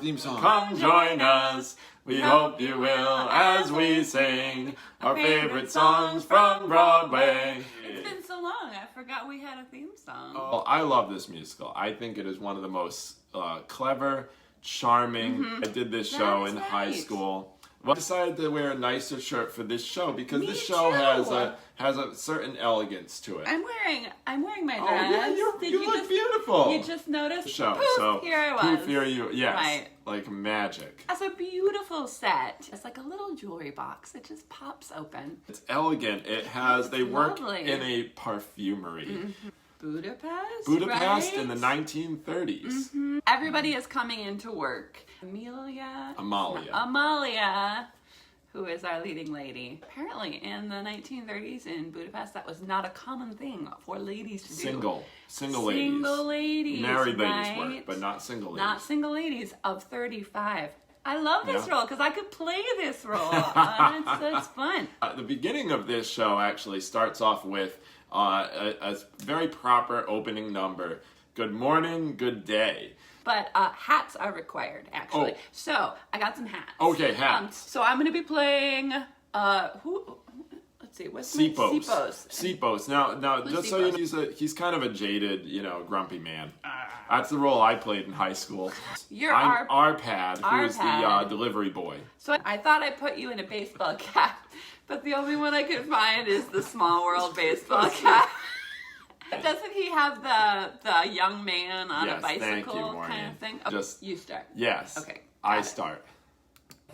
theme song. Come join us. We hope you will as we sing our favorite songs from Broadway. It's been so long, I forgot we had a theme song. Oh, I love this musical. I think it is one of the most clever, charming. I did this show in high school. Well, I decided to wear a nicer shirt for this show because this show has a certain elegance to it. I'm wearing my dress. Oh yeah, you look beautiful. You just noticed? Show. Poof, So here I was. Poof, here you. Yes, right. Like magic. That's a beautiful set. It's like a little jewelry box. It just pops open. It's elegant. They work lovely. in a perfumery. Budapest Budapest right? in the 1930s. Everybody is coming into work. Amalia, who is our leading lady. Apparently in the 1930s in Budapest, that was not a common thing for ladies to do. Single ladies. Single ladies, Married ladies right? work, but not single ladies. Not single ladies of 35. I love this role because I could play this role. It's fun. The beginning of this show actually starts off with a very proper opening number. Good morning, good day. But hats are required, actually. Oh. So I got some hats. Okay, hats. So I'm going to be playing. Let's see. What's Sipos. Sipos. Now, just so you know, he's kind of a jaded, grumpy man. That's the role I played in high school. I'm Arpad, who is the delivery boy. So I thought I put you in a baseball cap, but the only one I could find is the Small World baseball cap. Doesn't he have the young man on a bicycle kind of thing? Oh, you start. Yes. Okay. I start.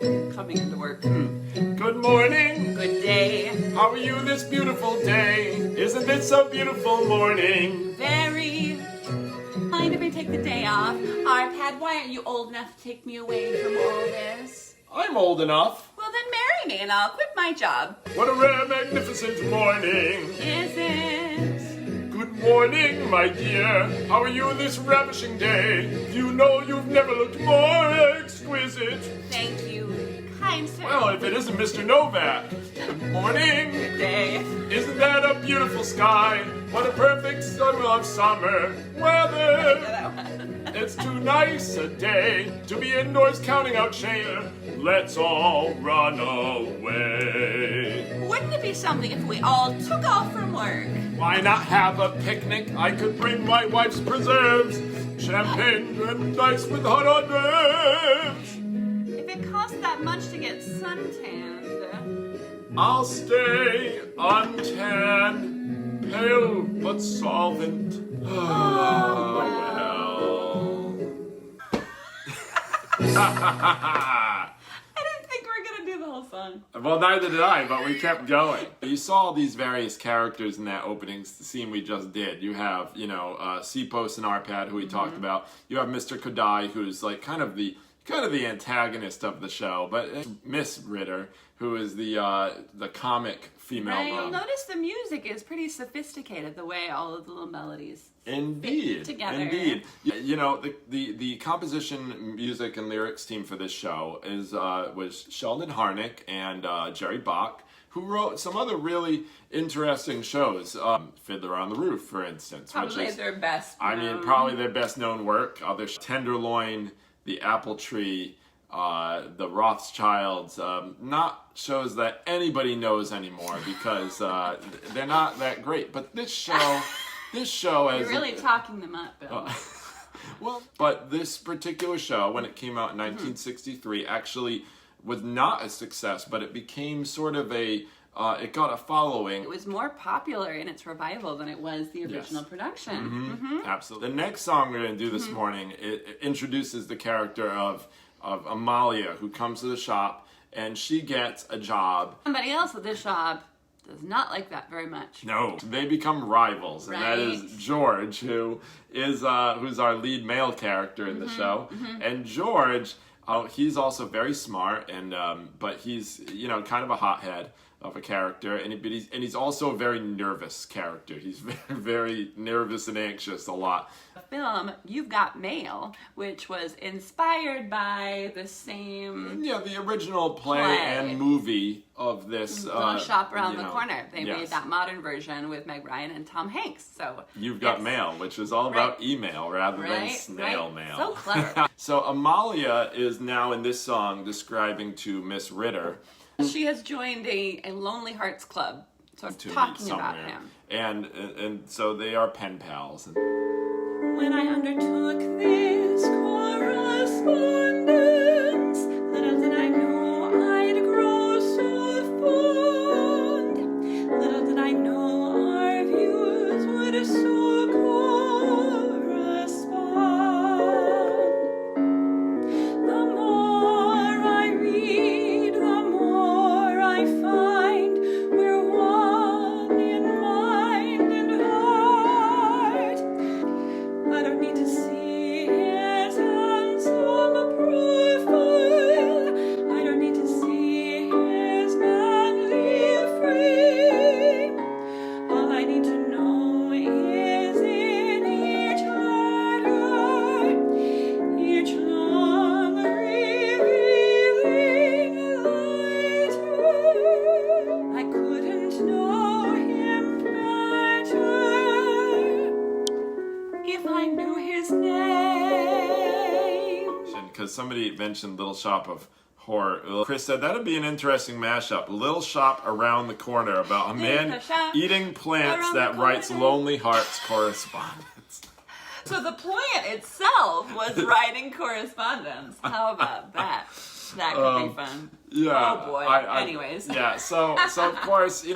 Coming into work. Good morning. Good day. How are you this beautiful day? Isn't it so beautiful morning? Very. Mind if I take the day off? Arpad, why aren't you old enough to take me away from all this? I'm old enough. Well, then marry me and I'll quit my job. What a rare, magnificent morning. Is it? Good morning, my dear. How are you this ravishing day? You know you've never looked more exquisite. Thank you, kind sir. Well, if it isn't Mr. Novak. Good morning. Good day. Isn't that a beautiful sky? What a perfect summer weather. It's too nice a day to be indoors counting out change. Let's all run away. Wouldn't it be something if we all took off from work? Why not have a picnic? I could bring my wife's preserves, champagne and ice with hot hors d'oeuvres. If it costs that much to get suntanned, I'll stay untanned, pale but solvent. Oh, well. the whole song. Well, neither did I, but we kept going. You saw these various characters in that opening scene we just did. You have, Sipos and Arpad, who we talked about. You have Mr. Kodai, who's like kind of the antagonist of the show, but Miss Ritter, who is the comic female. Right, you'll notice the music is pretty sophisticated, the way all of the little melodies fit together. Indeed. The composition, music, and lyrics team for this show was Sheldon Harnick and Jerry Bach, who wrote some other really interesting shows. Fiddler on the Roof, for instance. Probably their best known. Probably their best known work. Tenderloin, The Apple Tree, the Rothschilds, not shows that anybody knows anymore because they're not that great. But this show You're really talking them up, Bill. But this particular show, when it came out in 1963, actually was not a success, but it became sort of it got a following. It was more popular in its revival than it was the original production. Absolutely. The next song we're going to do this morning, it introduces the character of Amalia, who comes to the shop, and she gets a job. Somebody else at this shop does not like that very much. No, they become rivals, and that is George, who's our lead male character in the show. And George, he's also very smart, and but he's kind of a hothead. of a character, and he's also a very nervous character. He's very, very nervous and anxious a lot. The film You've Got Mail, which was inspired by the same the original play and movie of this Little Shop Around the Corner. They made that modern version with Meg Ryan and Tom Hanks. So You've Got Mail, which is all about email rather than snail mail. So clever. So Amalia is now in this song describing to Miss Ritter. She has joined a Lonely Hearts Club, so talking about him. And so they are pen pals. When I undertook this correspondence, little did I know I'd grow so fond. Little did I know our views would so correspond. The more I read, the more I find we're one in mind and heart. I don't need to see his handsome profile. I don't need to see his manly frame. All I need to know is in each letter, each long revealing letter. I couldn't know him better if I knew his name. Because somebody mentioned Little Shop of Horror. Chris said that'd be an interesting mashup. Little Shop Around the Corner about a man eating plants that writes Lonely Hearts correspondence. So the plant itself was writing correspondence. How about that? That could be fun. Yeah. Oh boy. Anyways. Yeah. So of course,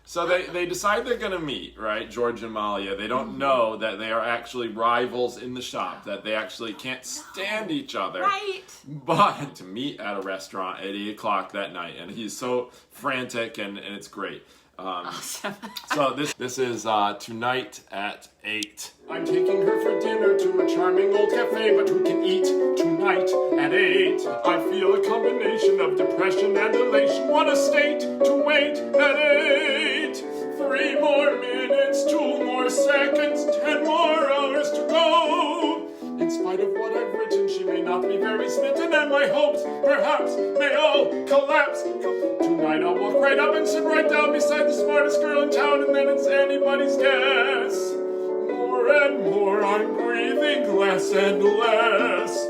so they decide they're gonna meet, right? George and Amalia. They don't know that they are actually rivals in the shop, that they actually can't stand each other. Right. But to meet at a restaurant at 8 o'clock that night, and he's so frantic, and it's great. Awesome. So this is Tonight at 8. I'm taking her for dinner to a charming old cafe, but who can eat tonight at 8? I feel a combination of depression and elation. What a state to wait at 8. 3 more minutes, 2 more seconds, 10 more hours to go. In spite of what I've written, she may not be very smitten, and my hopes, perhaps, may all collapse. Tonight I'll walk right up and sit right down beside the smartest girl in town, and then it's anybody's guess. More and more I'm breathing less and less.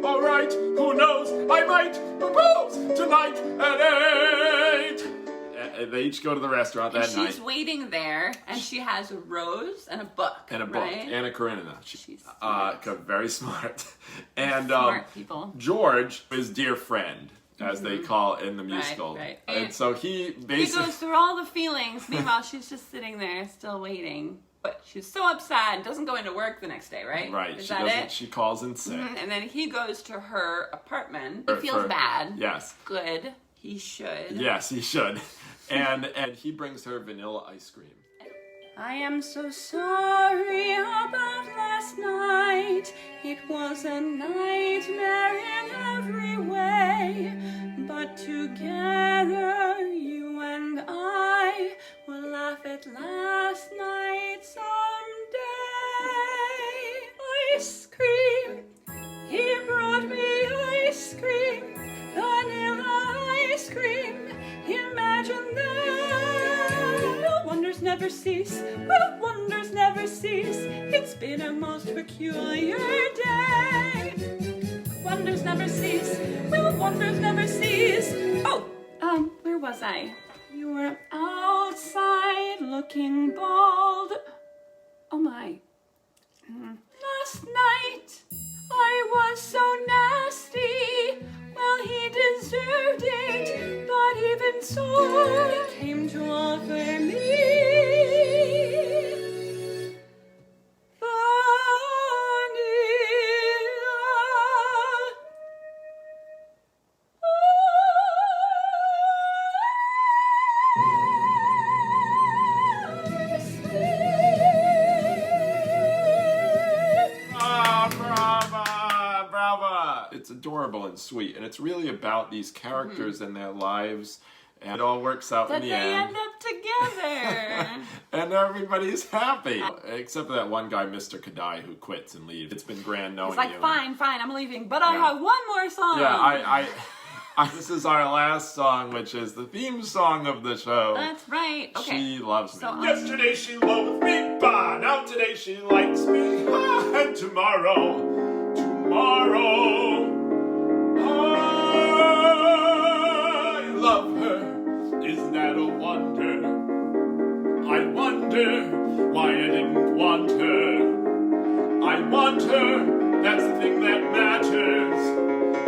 Alright, who knows, I might propose tonight at 8. They each go to the restaurant that night. She's waiting there, and she has a rose and a book. And a book. Right? Anna Karenina. She's smart. Very smart. And smart people. George is dear friend, as they call it in the musical. Right. And so he basically... He goes through all the feelings. Meanwhile, she's just sitting there, still waiting. But she's so upset and doesn't go into work the next day, right? Right. Is that it? She calls in sick. And then he goes to her apartment. He feels bad. Yes. Good. He should. Yes, he should. And he brings her vanilla ice cream. I am so sorry about last night. It was a nightmare in every way. But together, you and I will laugh at last night someday. Ice cream, he brought me ice cream, vanilla ice cream. Imagine that. Will wonders never cease? Will wonders never cease? It's been a most peculiar day. Wonders never cease. Will wonders never cease? Oh, where was I? You were outside looking bald. Oh my. Last night I was so nasty. Well, he deserved it, but even so, he came to offer me It's adorable and sweet, and it's really about these characters and their lives And it all works out in the That they end. end up together. And everybody's happy. Except for that one guy, Mr. Kadai, who quits and leaves. It's been grand knowing He's like, you. fine, I'm leaving, but I have one more song. Yeah, this is our last song, which is the theme song of the show. That's right. Okay. She loves me. So, Yesterday she loathed me, bah, now today she likes me, ah, and tomorrow, I love her. Is that a wonder? I wonder why I didn't want her. I want her, that's the thing that matters,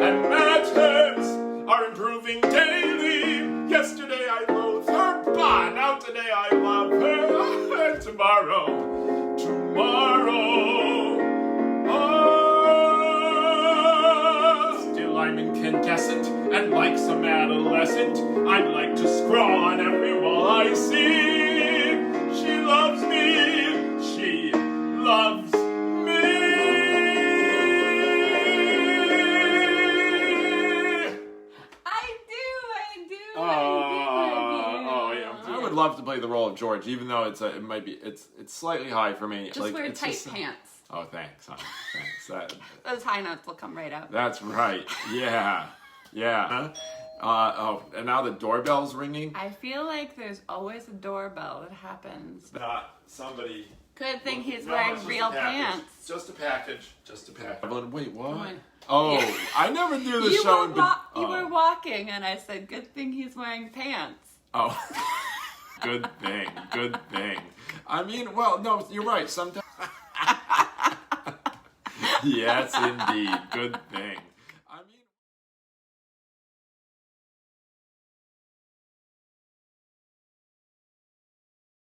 and matters are improving daily. Yesterday I loathed her, bah, now today I love her, and tomorrow, still I'm incandescent, and like some adolescent, I'd like to scrawl on every wall I see. She loves me, she loves me. I would love to play the role of George, even though it's slightly high for me. Just wear tight pants. Oh, thanks, honey. Thanks. Those high notes will come right out. That's right. Yeah. And now the doorbell's ringing. I feel like there's always a doorbell that happens. Somebody. Good thing he's wearing real pants. Just a package. Evelyn, wait, what? Oh, yeah. I never do the show. You were walking, and I said, "Good thing he's wearing pants." Oh, good thing. I mean, well, no, you're right. Sometimes. Yes, indeed. Good thing.